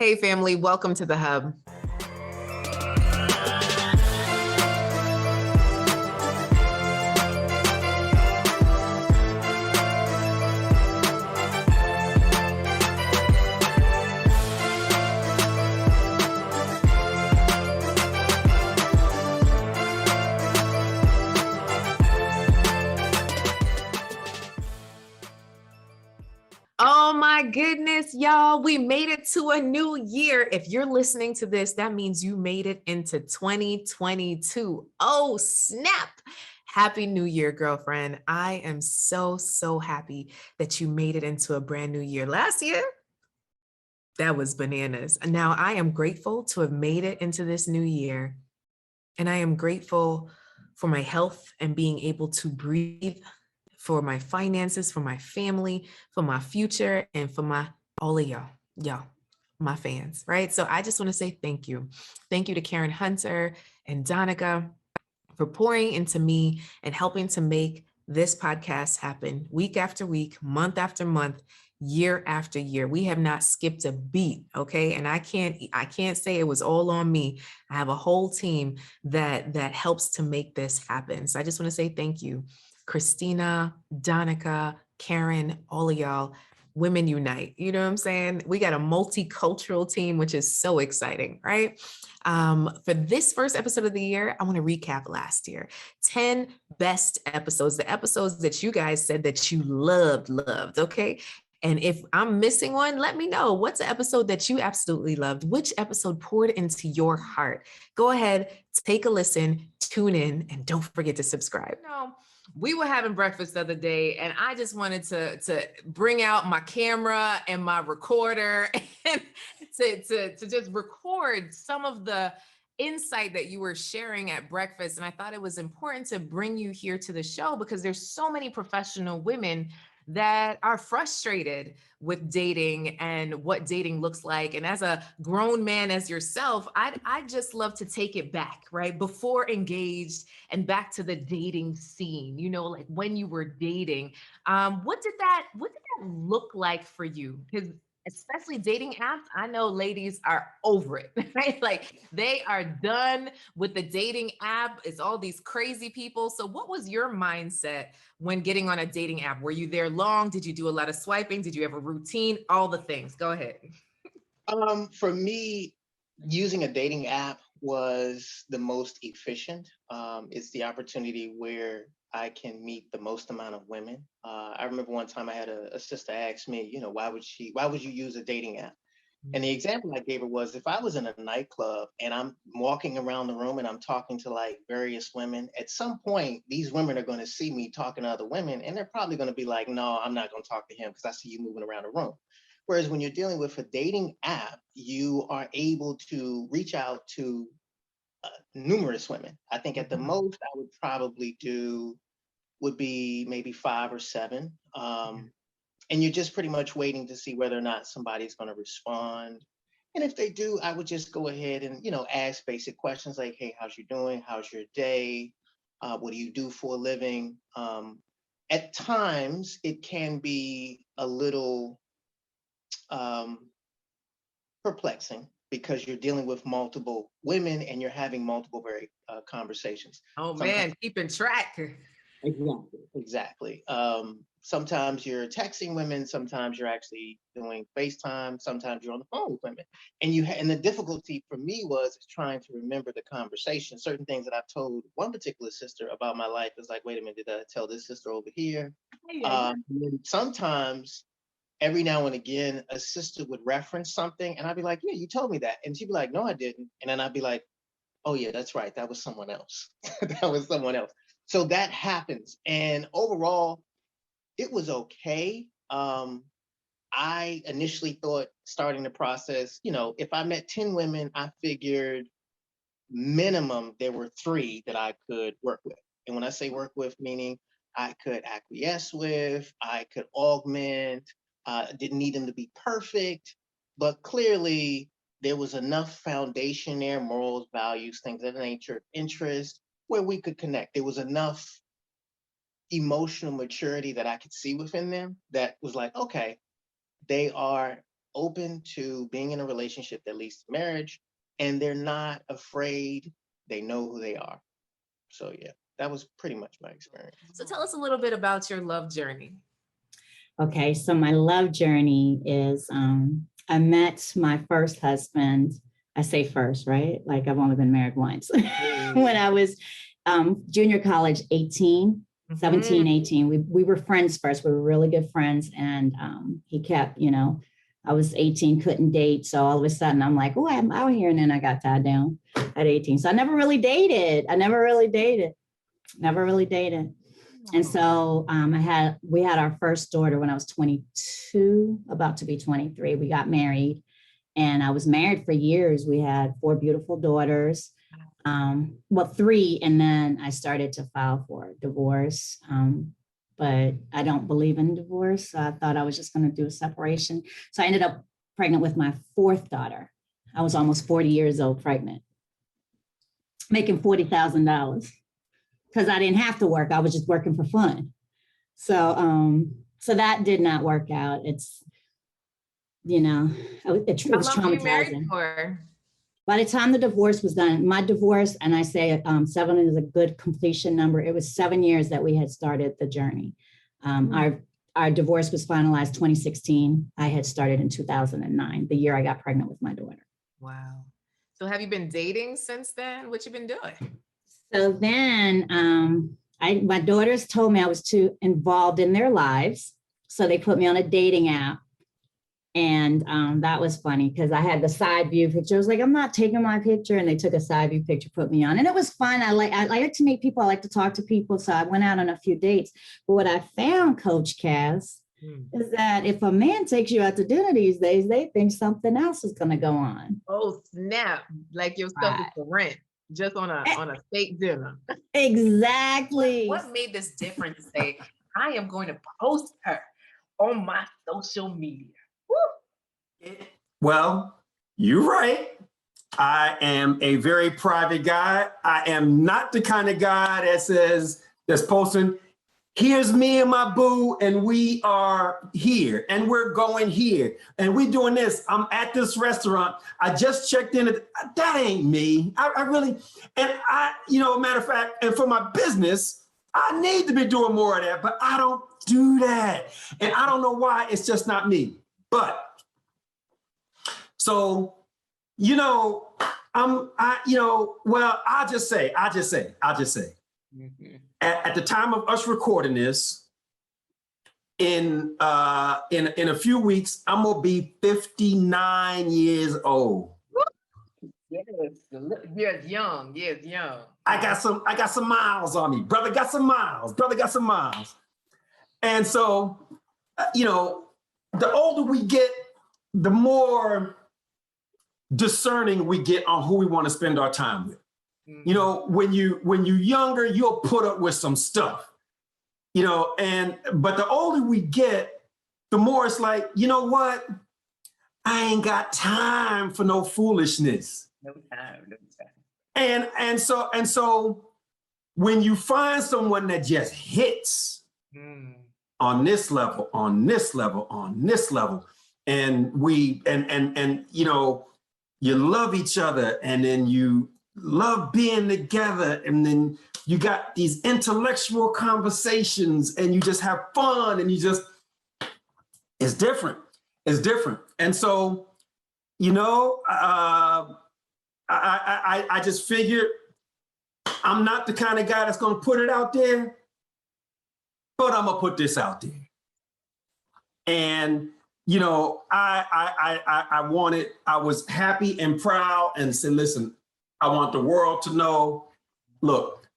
Hey, family, welcome to the Hub. Oh my goodness, y'all, we made it to a new year. If you're listening to this, that means you made it into 2022. Oh, snap. Happy New Year, girlfriend. I am so happy that you made it into a brand new year. Last year, that was bananas. Now I am grateful to have made it into this new year. And I am grateful for my health and being able to breathe, for my finances, for my family, for my future, and for all of y'all, my fans, right? So I just want to say thank you. Thank you to Karen Hunter and Donica for pouring into me and helping to make this podcast happen week after week, month after month, year after year. We have not skipped a beat, okay? And I can't say it was all on me. I have a whole team that helps to make this happen. So I just want to say thank you. Christina, Donica, Karen, all of y'all, women unite. You know what I'm saying? We got a multicultural team, which is so exciting, right? For this first episode of the year, I want to recap last year. 10 best episodes, the episodes that you guys said that you loved, okay? And if I'm missing one, let me know. What's the episode that you absolutely loved? Which episode poured into your heart? Go ahead, take a listen, tune in, and don't forget to subscribe. No, we were having breakfast the other day, and I just wanted to bring out my camera and my recorder and to just record some of the insight that you were sharing at breakfast. And I thought it was important to bring you here to the show because there's so many professional women that are frustrated with dating and what dating looks like. And as a grown man as yourself, I just love to take it back, right? Before engaged and back to the dating scene, like when you were dating. What did that look like for you? Because especially dating apps, I know ladies are over it, right? Like they are done with the dating app. It's all these crazy people. So what was your mindset when getting on a dating app? Were you there long? Did you do a lot of swiping? Did you have a routine? All the things. Go ahead. For me, using a dating app was the most efficient. It's the opportunity where I can meet the most amount of women. I remember one time I had a sister ask me, why would you use a dating app? And the example I gave her was if I was in a nightclub and I'm walking around the room and I'm talking to like various women, at some point, these women are going to see me talking to other women and they're probably going to be like, no, I'm not going to talk to him because I see you moving around the room. Whereas when you're dealing with a dating app, you are able to reach out to numerous women. I think at the most I would probably do would be maybe 5 or 7. And you're just pretty much waiting to see whether or not somebody's going to respond. And if they do, I would just go ahead and, ask basic questions like, hey, how's you doing? How's your day? What do you do for a living? At times, it can be a little um, perplexing because you're dealing with multiple women and you're having multiple very conversations. Oh man, keeping track. Exactly. Sometimes you're texting women, sometimes you're actually doing FaceTime, sometimes you're on the phone with women. And the difficulty for me was trying to remember the conversation. Certain things that I've told one particular sister about my life is like, wait a minute, did I tell this sister over here? And sometimes every now and again, a sister would reference something and I'd be like, yeah, you told me that. And she'd be like, no, I didn't. And then I'd be like, oh yeah, that's right. That was someone else. That was someone else. So that happens. And overall, it was okay. I initially thought starting the process, if I met 10 women, I figured minimum there were 3 that I could work with. And when I say work with, meaning I could acquiesce with, I could augment, didn't need them to be perfect, but clearly there was enough foundation there, morals, values, things of that nature, interest, where we could connect. There was enough emotional maturity that I could see within them that was like, okay, they are open to being in a relationship that leads to marriage, and they're not afraid. They know who they are. So yeah, that was pretty much my experience. So tell us a little bit about your love journey. Okay, so my love journey is I met my first husband. I say first, right? Like I've only been married once. When I was junior college, 18, 17, 18. We were friends first. We were really good friends. And he kept, I was 18, couldn't date. So all of a sudden I'm like, oh, I'm out here. And then I got tied down at 18. So I never really dated. Never really dated. And so we had our first daughter when I was 22, about to be 23. We got married, and I was married for years. We had 4 beautiful daughters, 3, and then I started to file for divorce. But I don't believe in divorce, so I thought I was just going to do a separation. So I ended up pregnant with my 4th daughter. I was almost 40 years old, pregnant, making $40,000. Because I didn't have to work. I was just working for fun. So that did not work out. It's, it was traumatizing. By the time the divorce was done, my divorce, and I say 7 is a good completion number. It was 7 years that we had started the journey. Our divorce was finalized 2016. I had started in 2009, the year I got pregnant with my daughter. Wow. So have you been dating since then? What you been doing? So then my daughters told me I was too involved in their lives. So they put me on a dating app. And that was funny because I had the side view picture. I was like, I'm not taking my picture. And they took a side view picture, put me on. And it was fun. I like to meet people. I like to talk to people. So I went out on a few dates. But what I found, Coach Cass, is that if a man takes you out to dinner these days, they think something else is going to go on. Oh, snap. Like your stuff is for rent. Just on a steak dinner. Exactly. What made this different to say, I am going to post her on my social media? Woo. Well, you're right. I am a very private guy. I am not the kind of guy that's posting, here's me and my boo, and we are here, and we're going here, and we're doing this. I'm at this restaurant. I just checked in. That ain't me. I really, and matter of fact, and for my business, I need to be doing more of that, but I don't do that. And I don't know why, it's just not me. But, so, I'll just say. Mm-hmm. At the time of us recording this, in a few weeks, I'm gonna be 59 years old. Yes, young. I got some miles on me. Brother got some miles. And so, the older we get, the more discerning we get on who we want to spend our time with. Mm-hmm. When you're younger, you'll put up with some stuff, but the older we get, the more it's like, you know what? I ain't got time for no foolishness. No time. And so when you find someone that just hits on this level, and you love each other, and then you love being together, and then you got these intellectual conversations, and you just have fun, and it's different. And so, I just figured I'm not the kind of guy that's going to put it out there, but I'm going to put this out there. And, I was happy and proud and said, listen, I want the world to know, look,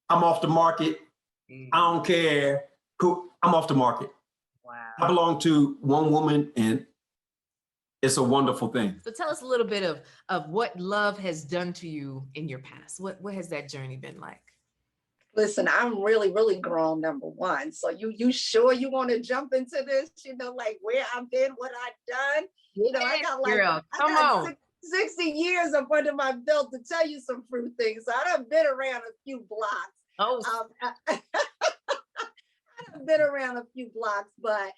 I'm off the market. I don't care who, I'm off the market. Wow. I belong to one woman, and it's a wonderful thing. So tell us a little bit of what love has done to you in your past. What has that journey been like? Listen, I'm really, really grown, number one. So you sure you want to jump into this? Like where I've been, what I've done. I got like girl, come on. 60 years up under my belt to tell you some fruit things. So I done been around a few blocks. Oh, I I've been around a few blocks, but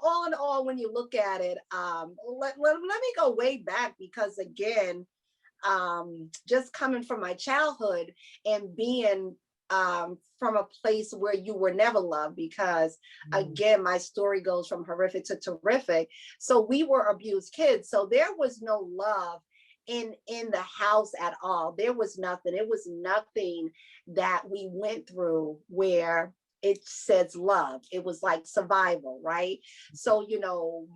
all in all, when you look at it, let me go way back because again, just coming from my childhood and being from a place where you were never loved, because again, my story goes from horrific to terrific. So we were abused kids. So there was no love in the house at all. There was nothing. It was nothing that we went through where it says love. It was like survival, right? So,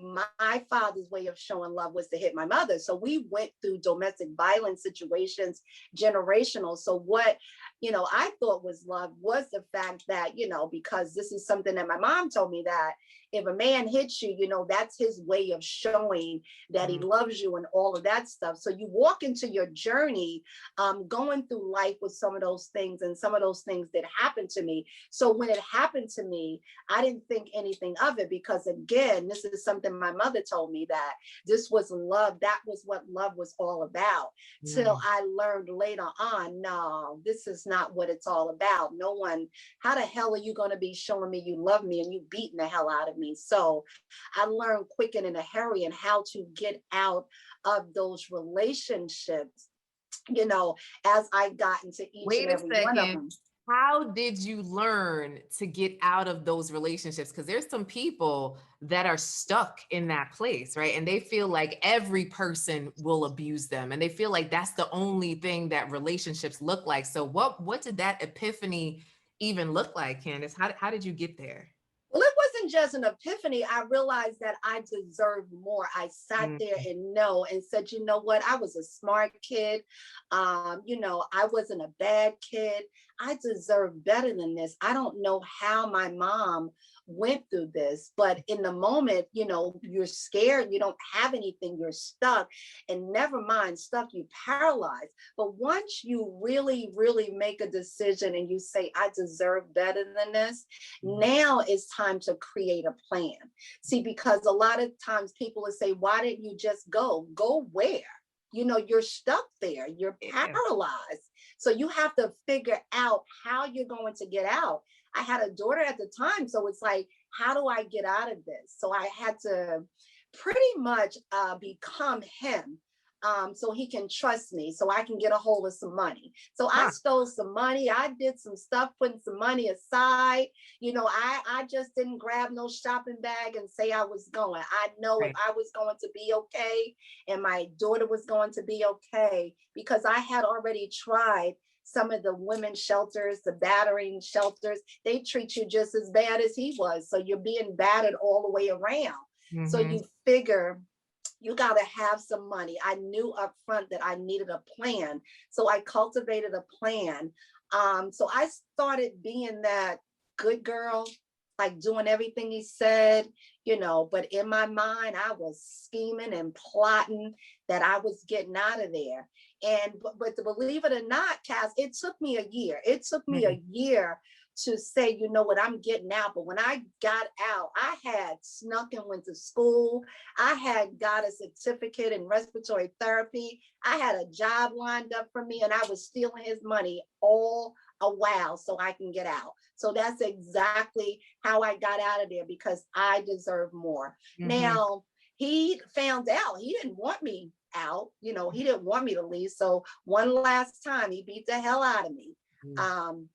my father's way of showing love was to hit my mother. So we went through domestic violence situations, generational. So what, I thought was love was the fact that, because this is something that my mom told me, that if a man hits you, that's his way of showing that he loves you and all of that stuff. So you walk into your journey, going through life with some of those things, and some of those things that happened to me. So when it happened to me, I didn't think anything of it, because again, this is something my mother told me, that this was love. That was what love was all about. Till I learned later on, no, this is not what it's all about. No one, how the hell are you going to be showing me you love me and you beating the hell out of me? So I learned quick and in a hurry and how to get out of those relationships, as I got into each and every one of them. How did you learn to get out of those relationships? Because there's some people that are stuck in that place, right? And they feel like every person will abuse them. And they feel like that's the only thing that relationships look like. So what did that epiphany even look like, Candace? How did you get there? Well, it wasn't just an epiphany. I realized that I deserved more. I sat there and said, you know what? I was a smart kid. I wasn't a bad kid. I deserve better than this. I don't know how my mom went through this, but in the moment, you're scared. You don't have anything. You're stuck, and never mind stuck, you paralyzed. But once you really, really make a decision and you say, I deserve better than this, now it's time to create a plan. See, because a lot of times people will say, why didn't you just go? Go where? You're stuck there. You're paralyzed. So you have to figure out how you're going to get out. I had a daughter at the time. So it's like, how do I get out of this? So I had to pretty much become him. So he can trust me, so I can get a hold of some money. So I stole some money. I did some stuff, putting some money aside. I just didn't grab no shopping bag and say I was going. I know if I was going to be okay and my daughter was going to be okay, because I had already tried some of the women's shelters, the battering shelters. They treat you just as bad as he was. So you're being battered all the way around. So you figure, you got to have some money. I knew up front that I needed a plan. So I cultivated a plan. So I started being that good girl, like doing everything he said, but in my mind, I was scheming and plotting that I was getting out of there. And, but to believe it or not, Cass, it took me a year. It took me a year to say, you know what, I'm getting out. But when I got out, I had snuck and went to school. I had got a certificate in respiratory therapy. I had a job lined up for me, and I was stealing his money all a while so I can get out. So that's exactly how I got out of there, because I deserve more. Now, he found out he didn't want me out. He didn't want me to leave. So one last time, he beat the hell out of me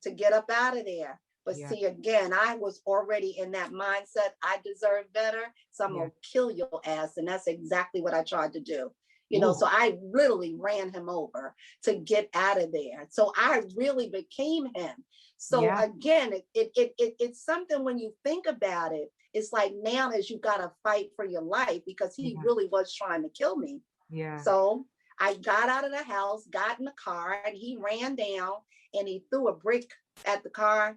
to get up out of there. But see, again, I was already in that mindset. I deserve better, so I'm gonna kill your ass. And that's exactly what I tried to do. So I literally ran him over to get out of there. So I really became him. So again, it's something, when you think about it, it's like, now as you got to fight for your life, because he really was trying to kill me. So I got out of the house, got in the car, and he ran down and he threw a brick at the car.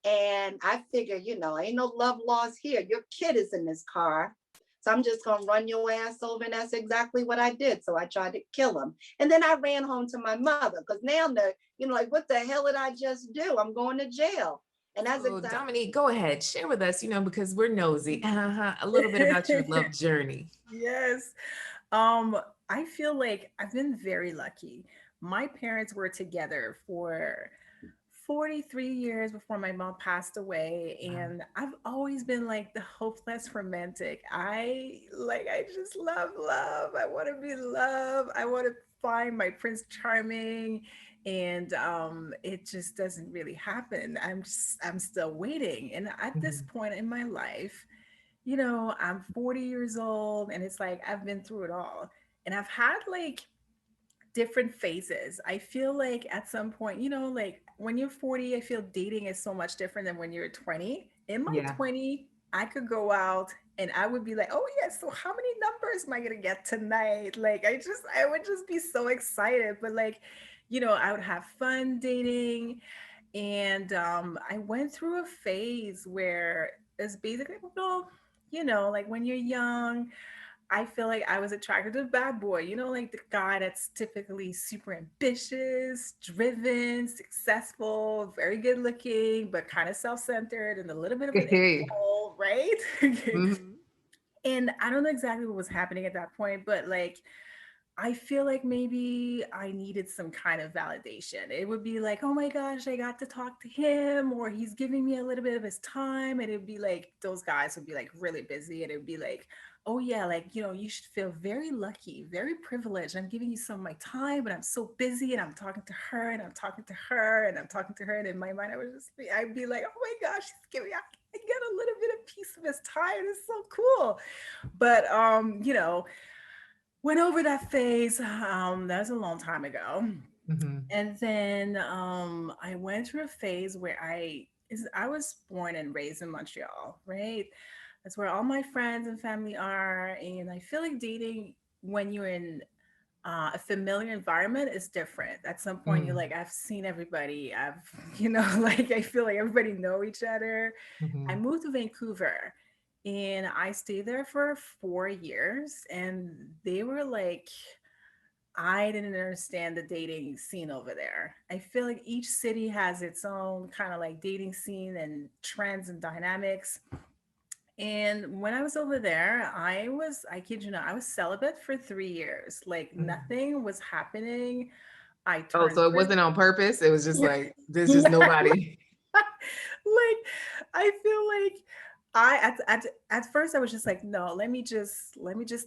And I figured, ain't no love lost here. Your kid is in this car. So I'm just going to run your ass over. And that's exactly what I did. So I tried to kill him. And then I ran home to my mother, because now they're, like, what the hell did I just do? I'm going to jail. And that's exactly. Dominique, go ahead, share with us, because we're nosy, a little bit about your love journey. Yes. I feel like I've been very lucky. My parents were together for 43 years before my mom passed away, and I've always been like the hopeless romantic. I just love love. I want to be loved. I want to find my Prince Charming, and it just doesn't really happen. I'm still waiting. And at this point in my life, I'm 40 years old, and it's like I've been through it all. And I've had like different phases. I feel like at some point, like when you're 40, I feel dating is so much different than when you're 20. In my Yeah. 20, I could go out and I would be like, oh yeah, so how many numbers am I gonna get tonight? Like I would just be so excited. But like, I would have fun dating. And I went through a phase where it's basically, like when you're young, I feel like I was attracted to a bad boy, like the guy that's typically super ambitious, driven, successful, very good looking, but kind of self-centered and a little bit of an Hey. a-hole, right? Mhm. And I don't know exactly what was happening at that point, but like I feel like maybe I needed some kind of validation. It would be like, oh my gosh, I got to talk to him, or he's giving me a little bit of his time. And it'd be like, those guys would be like really busy. And it'd be like, oh yeah, like, you should feel very lucky, very privileged. I'm giving you some of my time, but I'm so busy and I'm talking to her and I'm talking to her and I'm talking to her. And in my mind, I'd be like, oh my gosh, he's giving, I get a little bit of piece of his time. It's so cool. But, went over that phase. That was a long time ago. Mhm. And then I went through a phase where I was born and raised in Montreal, right? That's where all my friends and family are. And I feel like dating when you're in a familiar environment is different. At some point, you're Mm. like, I've seen everybody. Like I feel like everybody know each other. I Mhm. moved to Vancouver and I stayed there for 4 years. And they were like, I didn't understand the dating scene over there. I feel like each city has its own kind of like dating scene and trends and dynamics. And when I was over there, I kid you not, I was celibate for 3 years. Like Mm. nothing was happening. I Oh, turned so it 30. wasn't on purpose. It was just Yeah. like there's just nobody. Like I feel like at first I was just like, no, let me just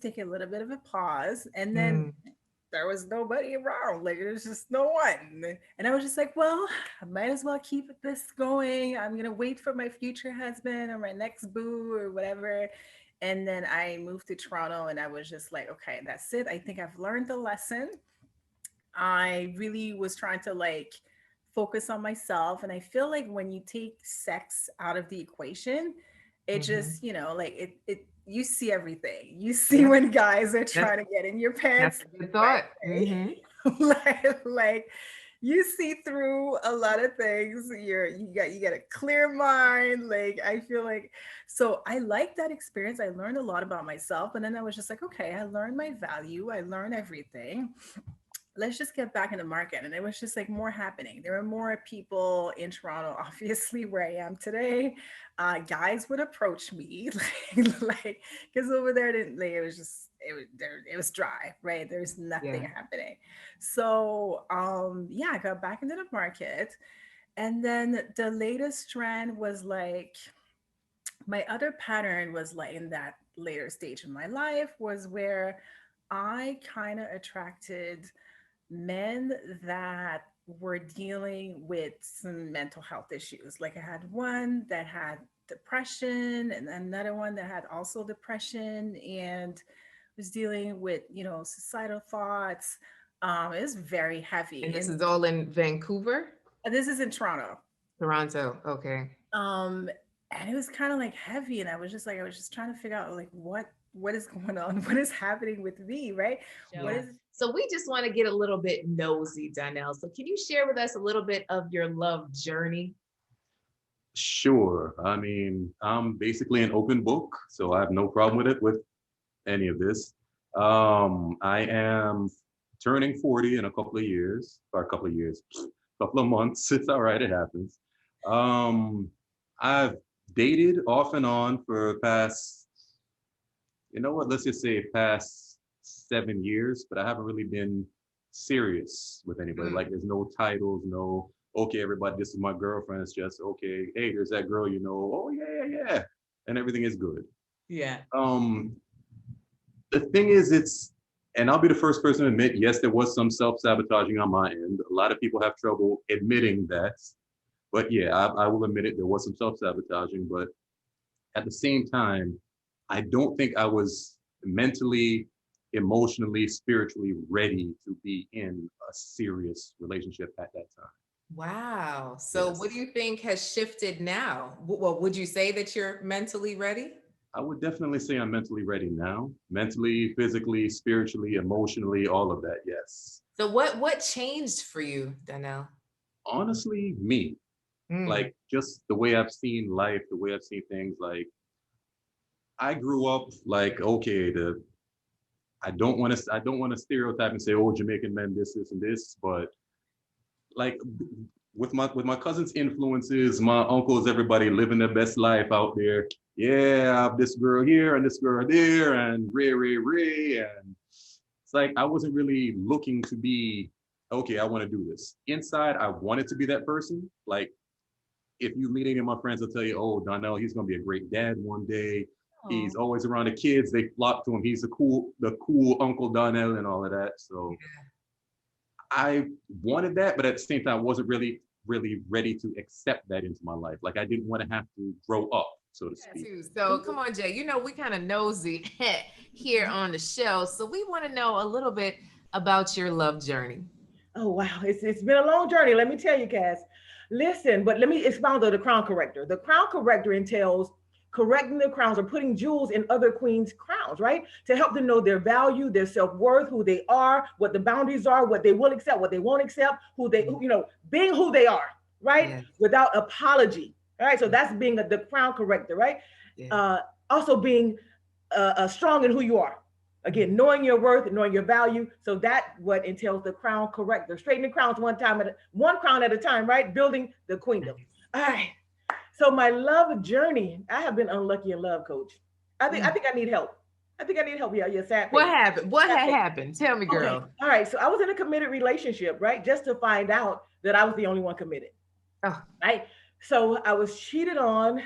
take a little bit of a pause. And then Mm. there was nobody around. Like there was just no one. And I was just like, well, I might as well keep this going. I'm gonna wait for my future husband or my next boo or whatever. And then I moved to Toronto and I was just like, okay, that's it. I think I've learned the lesson. I really was trying to like focus on myself. And I feel like when you take sex out of the equation, it Mhm. just, like it you see everything. You see Yeah, when guys are that's trying to get in your that's pants a good right thought. Mhm. away. like you see through a lot of things. You got a clear mind. Like I feel like so I like that experience. I learned a lot about myself. And then I was just like, okay, I learned my value. I learned everything. Let's just get back in the market. And it was just like more happening. There were more people in Toronto, obviously, where I am today. Guys would approach me, like, because over there, didn't like, it was just, it was dry, right? There's nothing Yeah. happening. So, yeah, I got back into the market. And then the latest trend was like, my other pattern was like in that later stage in my life was where I kind of attracted men that were dealing with some mental health issues. Like I had one that had depression and another one that had also depression and was dealing with, suicidal thoughts. It was very And heavy. this And is all in Vancouver, this is in Toronto. Toronto. Okay. Um, and it was kind of like heavy. And I was just trying to figure out like what is going on? What is happening with me, right? What Yeah. is So we just want to get a little bit nosy, Donnell. So can you share with us a little bit of your love journey? Sure. I mean, I'm basically an open book, so I have no problem with it with any of this. I am turning 40 in a couple of years, or a couple of years, couple of months. It's all right, it happens. Um, I've dated off and on for past, let's just say past 7 years, but I haven't really been serious with anybody. Mm. Like there's no titles, no okay, everybody, this is my girlfriend. It's just, okay, hey, there's that girl, oh yeah. And everything is good. Yeah. The thing is, and I'll be the first person to admit, yes, there was some self-sabotaging on my end. A lot of people have trouble admitting that. But yeah, I will admit it, there was some self-sabotaging. But at the same time, I don't think I was mentally, emotionally, spiritually ready to be in a serious relationship at that time. Wow. So Yes. what do you think has shifted now? Well, would you say that you're mentally ready? I would definitely say I'm mentally ready now. Mentally, physically, spiritually, emotionally, all of that, yes. So what changed for you, Donnell? Honestly, me. Like just the way I've seen life, the way I've seen things. Like I grew up like, okay, I don't want to stereotype and say, oh, Jamaican men, this, and this, but like with my cousin's influences, my uncles, everybody living their best life out there. Yeah, I have this girl here and this girl there and Ray. And it's like, I wasn't really looking to be, okay, I want to do this. Inside, I wanted to be that person. Like, if you meet any of my friends, they'll tell you, oh, Donnell, he's going to be a great dad one day. He's always around the kids. They flock to him. He's the cool Uncle Donnell and all of that. So I wanted that, but at the same time, I wasn't really ready to accept that into my life. Like I didn't want to have to grow up, so to speak. So come on, Jay, we kind of nosy here on the show. So we want to know a little bit about your love journey. Oh, wow. It's been a long journey. Let me tell you, Cass. Listen, but let me expound on the crown corrector. The crown corrector entails correcting the crowns or putting jewels in other queens' crowns, right? To help them know their value, their self-worth, who they are, what the boundaries are, what they will accept, what they won't accept, being who they are, right? Yes. Without apology. All right. So that's being the crown corrector, right? Yeah. Also being strong in who you are. Again, knowing your worth, knowing your value. So that's what entails the crown corrector. Straightening crowns one crown at a time, right? Building the queendom. All right. So my love journey, I have been unlucky in love, Coach. I think I need help. Yeah, you're sad. What happened? What had happened? Tell me, girl. Okay. All right. So I was in a committed relationship, right? Just to find out that I was the only one committed. Oh. Right. So I was cheated on.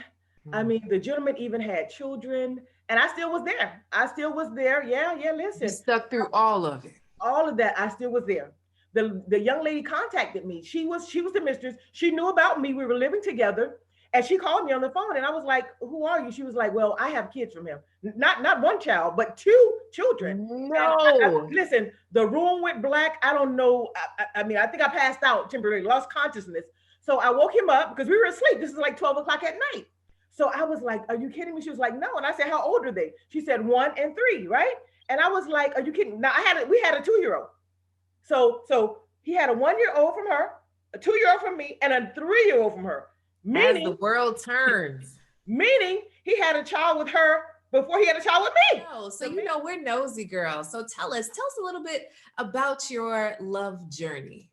I mean, the gentleman even had children, and I still was there. Yeah. Listen. You stuck through all of it. All of that. I still was there. The young lady contacted me. She was the mistress. She knew about me. We were living together. And she called me on the phone and I was like, who are you? She was like, well, I have kids from him. Not one child, but 2 children. No. Listen, the room went black. I don't know. I mean, I think I passed out temporarily, lost consciousness. So I woke him up because we were asleep. This is like 12 o'clock at night. So I was like, are you kidding me? She was like, no. And I said, how old are they? She said 1 and 3, right? And I was like, are you kidding? Now we had a 2-year-old. So he had a 1-year-old from her, a 2-year-old from me, and a 3-year-old from her. Meaning, as the world turns. Meaning he had a child with her before he had a child with me. Oh, so we're nosy girls. So tell us a little bit about your love journey.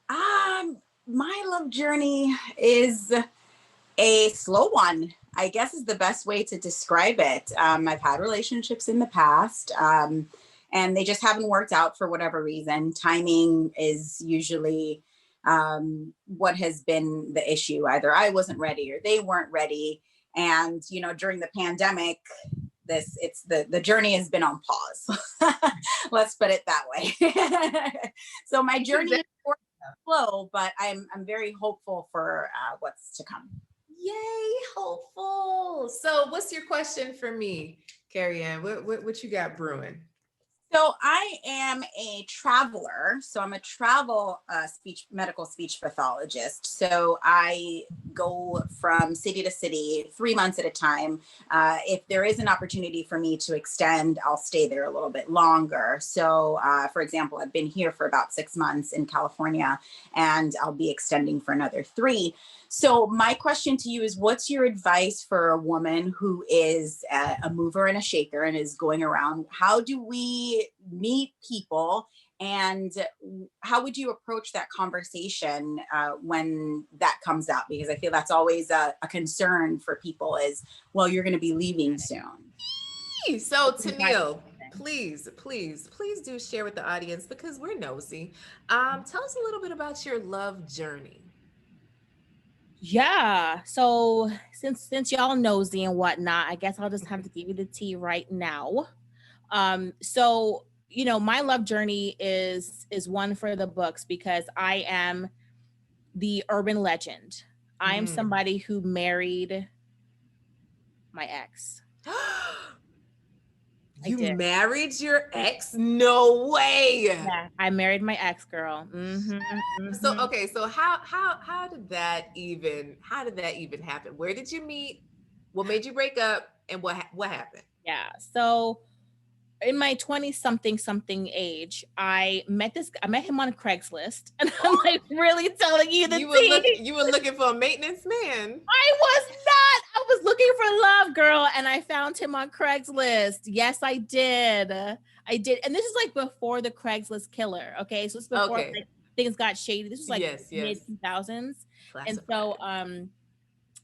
My love journey is a slow one, I guess is the best way to describe it. I've had relationships in the past, and they just haven't worked out for whatever reason. Timing is usually what has been the issue. Either I wasn't ready or they weren't ready. And, during the pandemic, the journey has been on pause. Let's put it that way. So my journey is slow, but I'm very hopeful for what's to come. Yay, hopeful. So what's your question for me, Carrie Ann? What you got brewing? So I am a traveler. So I'm a travel medical speech pathologist. So I go from city to city 3 months at a time. If there is an opportunity for me to extend, I'll stay there a little bit longer. So for example, I've been here for about 6 months in California, and I'll be extending for another 3. So my question to you is, what's your advice for a woman who is a mover and a shaker and is going around? How do we meet people, and how would you approach that conversation when that comes out? Because I feel that's always a concern for people is, well, you're going to be leaving soon. So Tennille, please do share with the audience because we're nosy. Tell us a little bit about your love journey. Yeah. So since y'all nosy and whatnot, I guess I'll just have to give you the tea right now. So my love journey is one for the books because I am the urban legend. I am somebody who married my ex. You married your ex? No way. Yeah, I married my ex, girl. So okay, so how did that even happen? Where did you meet? What made you break up? And what happened? Yeah. So in my 20 something age, I met him on Craigslist, and I'm like really telling you the tea. You were looking for a maintenance man. I was not. I was looking for love, girl, and I found him on Craigslist. Yes, I did. And this is like before the Craigslist killer. Okay, so it's before like things got shady. This was like mid 2000s, and so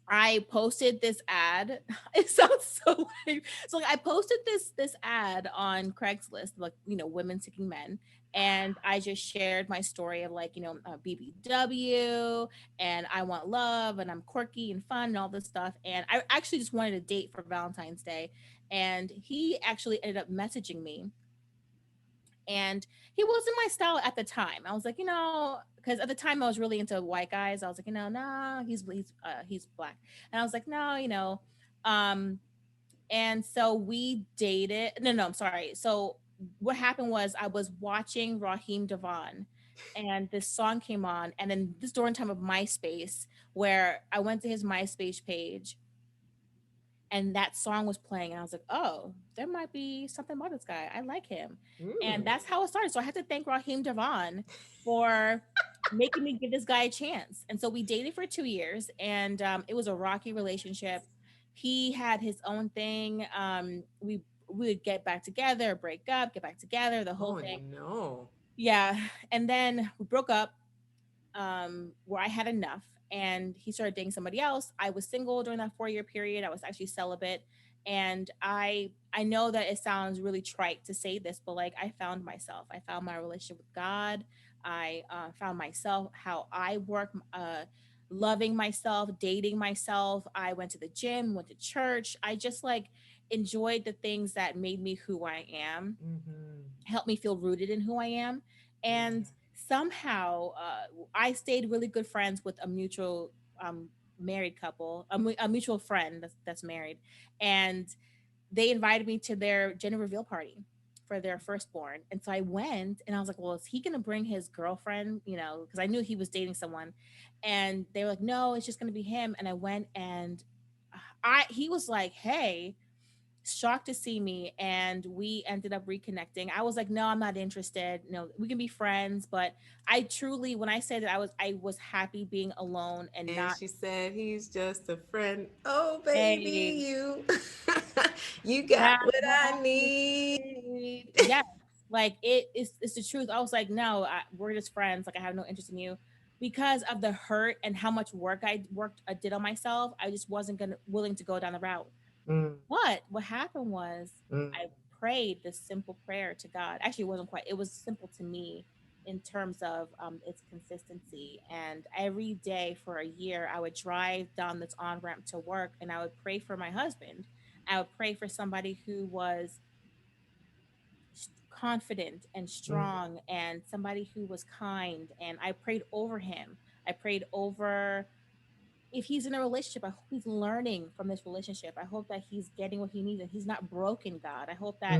I posted this ad. It sounds so lame. So I posted this ad on Craigslist, like women seeking men, and I just shared my story of like BBW, and I want love, and I'm quirky and fun and all this stuff. And I actually just wanted a date for Valentine's Day, and he actually ended up messaging me. And he wasn't my style at the time. I was like, because at the time I was really into white guys. I was like, nah, he's black. And I was like, no. And so we dated. No, I'm sorry. So what happened was I was watching Raheem Devon, and this song came on, and then this during time of MySpace, where I went to his MySpace page, and that song was playing, and I was like, oh, there might be something about this guy. I like him. And that's how it started. So I had to thank Raheem Devon for making me give this guy a chance. And so we dated for 2 years, and it was a rocky relationship. He had his own thing. We would get back together, break up, get back together, the whole thing. No. Yeah. And then we broke up where I had enough, and he started dating somebody else. I was single during that 4-year period. I was actually celibate. And I know that it sounds really trite to say this, but like I found myself. I found my relationship with God. I found myself, how I work, loving myself, dating myself. I went to the gym, went to church. I just like enjoyed the things that made me who I am, helped me feel rooted in who I am. And somehow I stayed really good friends with a mutual married couple, a mutual friend that's married, and they invited me to their gender reveal party for their firstborn. And so I went, and I was like, well, is he gonna bring his girlfriend, because I knew he was dating someone. And they were like, no, it's just gonna be him. And I went, and he was like, hey, shocked to see me, and we ended up reconnecting. I was like, no, I'm not interested. No, we can be friends. But I truly, when I said that, I was happy being alone and not. She said, he's just a friend. Oh, baby, you got what I need. Yeah, like it's the truth. I was like, no, we're just friends. Like I have no interest in you. Because of the hurt and how much work I did on myself, I just wasn't willing to go down the route. But what happened was I prayed this simple prayer to God. Actually, it wasn't quite. It was simple to me in terms of its consistency. And every day for a year, I would drive down this on-ramp to work, and I would pray for my husband. I would pray for somebody who was confident and strong, and somebody who was kind. And I prayed over him. I prayed over, if he's in a relationship, I hope he's learning from this relationship. I hope that he's getting what he needs and he's not broken, God. I hope that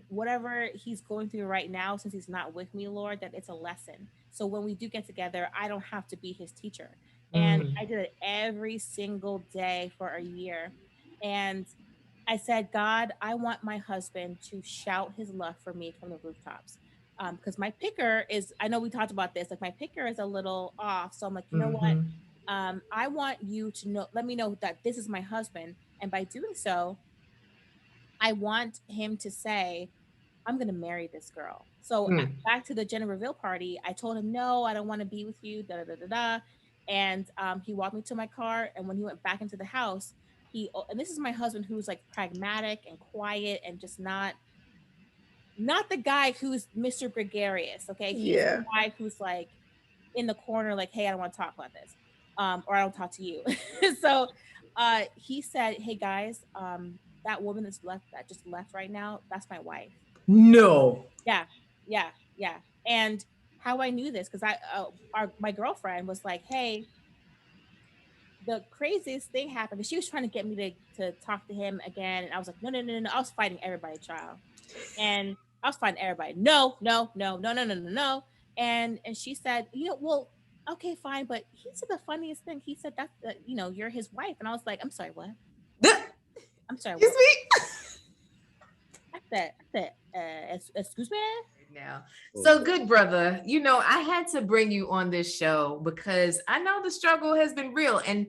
whatever he's going through right now, since he's not with me, Lord, that it's a lesson. So when we do get together, I don't have to be his teacher. And I did it every single day for a year. And I said, God, I want my husband to shout his love for me from the rooftops. Because my picker is, I know we talked about this, like my picker is a little off. So I'm like, you know what? I want you to let me know that this is my husband. And by doing so, I want him to say, I'm going to marry this girl. So back to the gender reveal party, I told him, no, I don't want to be with you. And he walked me to my car. And when he went back into the house, and this is my husband, who's like pragmatic and quiet and just not not the guy who's Mr. Gregarious. Okay, he's the guy who's like in the corner, like, hey, I don't want to talk about this, or I don't talk to you. So he said, hey guys, that woman that just left right now, that's my wife. No. Yeah. And how I knew this, because my girlfriend was like, hey, the craziest thing happened, because she was trying to get me to talk to him again, and I was like, no. I was fighting everybody, child, and I was fighting everybody. No. And she said, well, okay, fine, but he said the funniest thing. He said that you're his wife, and I was like, I'm sorry, what? I'm sorry, what? I said, excuse me. Now, so good brother, I had to bring you on this show because I know the struggle has been real, and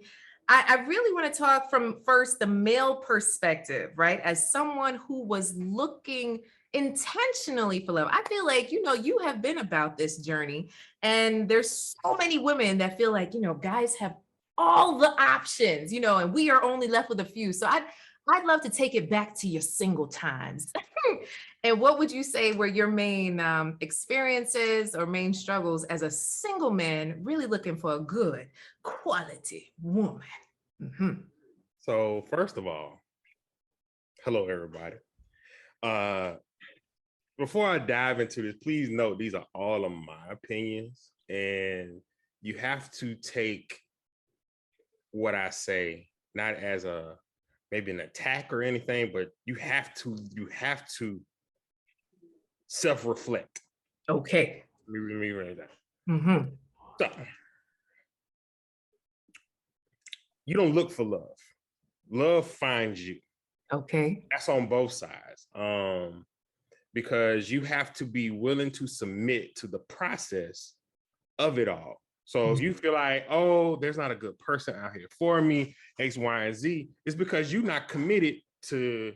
I really want to talk from first the male perspective, right? As someone who was looking intentionally for love. I feel like, you have been about this journey, and there's so many women that feel like, guys have all the options, and we are only left with a few. So I'd love to take it back to your single times. And what would you say were your main experiences or main struggles as a single man really looking for a good quality woman? Mm-hmm. So first of all, hello, everybody. Before I dive into this, please note these are all of my opinions, and you have to take what I say not as maybe an attack or anything, but you have to self-reflect. Okay. Let me write that. Mm-hmm. So you don't look for love. Love finds you. Okay. That's on both sides. Because you have to be willing to submit to the process of it all. So if you feel like, oh, there's not a good person out here for me, X, Y, and Z, it's because you're not committed to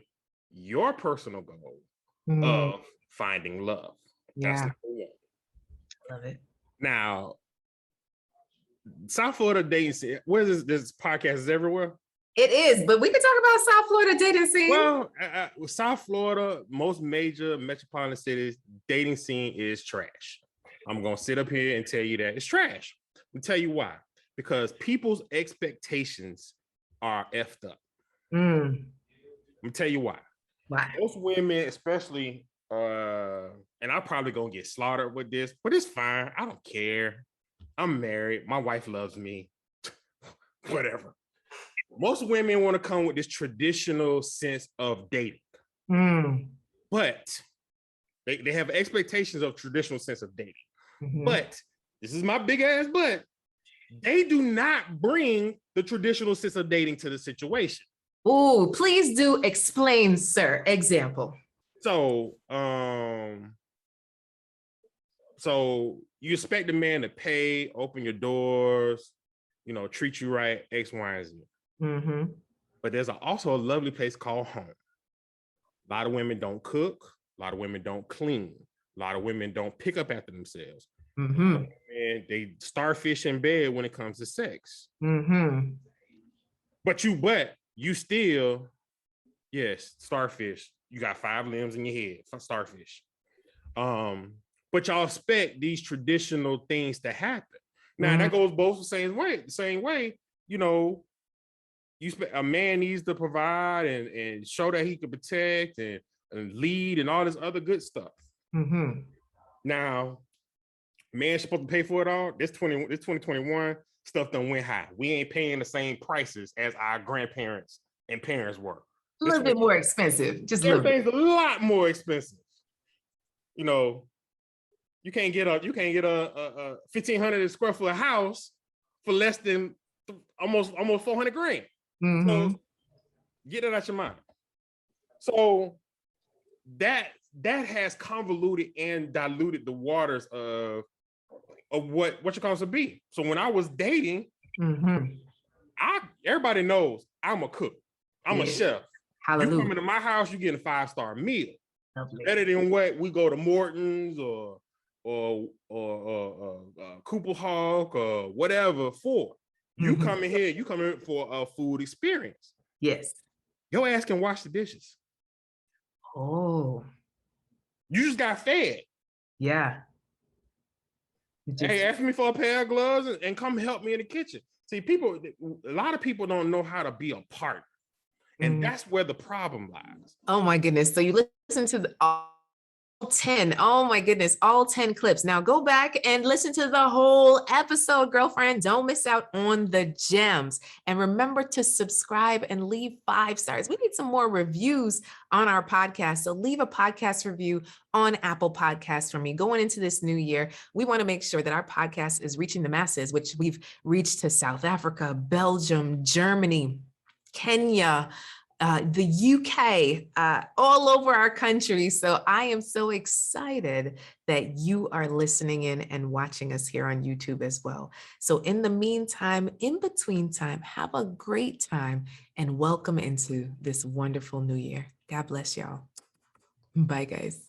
your personal goal of finding love. That's number one. Love it. Now, South Florida dating scene, where is this podcast is everywhere? It is, but we can talk about South Florida dating scene. Well, South Florida, most major metropolitan cities, dating scene is trash. I'm going to sit up here and tell you that it's trash. I'll tell you why. Because people's expectations are effed up. Let me tell you why. Why? Most women, especially, and I'm probably going to get slaughtered with this, but it's fine. I don't care. I'm married. My wife loves me. Whatever. Most women want to come with this traditional sense of dating. But they have expectations of traditional sense of dating. But this is my big ass but. They do not bring the traditional sense of dating to the situation. Oh, please do explain, sir. Example. So you expect a man to pay, open your doors, treat you right, X, Y, and Z. But there's also a lovely place called home. A lot of women don't cook. A lot of women don't clean. A lot of women don't pick up after themselves. And they starfish in bed when it comes to sex. But you still, yes, starfish. You got 5 limbs in your head, starfish. But y'all expect these traditional things to happen. Now that goes both the same way. A man needs to provide and show that he can protect and lead and all this other good stuff. Now, man's supposed to pay for it all. This 2021 stuff done went high. We ain't paying the same prices as our grandparents and parents were. A little bit more expensive. Just a little bit. Everything's a lot more expensive. You can't get a 1,500 square foot house for less than almost 400 grand. So get it out your mind. So that has convoluted and diluted the waters of what your comes to be. So when I was dating, everybody knows I'm a cook. I'm a chef. Hallelujah. You come into my house, you get a 5-star meal. Lovely. Better than what we go to Morton's or Cooper Hawk or whatever for. You come in here, you come in for a food experience. Yes. Your ass can wash the dishes. Oh. You just got fed. Yeah. Hey, ask me for a pair of gloves and come help me in the kitchen. See, a lot of people don't know how to be a partner. And that's where the problem lies. Oh my goodness. So you listen to all 10. Oh my goodness, all 10 clips. Now go back and listen to the whole episode, girlfriend. Don't miss out on the gems. And remember to subscribe and leave 5 stars. We need some more reviews on our podcast. So leave a podcast review on Apple Podcasts for me. Going into this new year, we want to make sure that our podcast is reaching the masses, which we've reached to South Africa, Belgium, Germany, Kenya, the UK, all over our country. So I am so excited that you are listening in and watching us here on YouTube as well. So in the meantime, in between time, have a great time and welcome into this wonderful new year. God bless y'all. Bye, guys.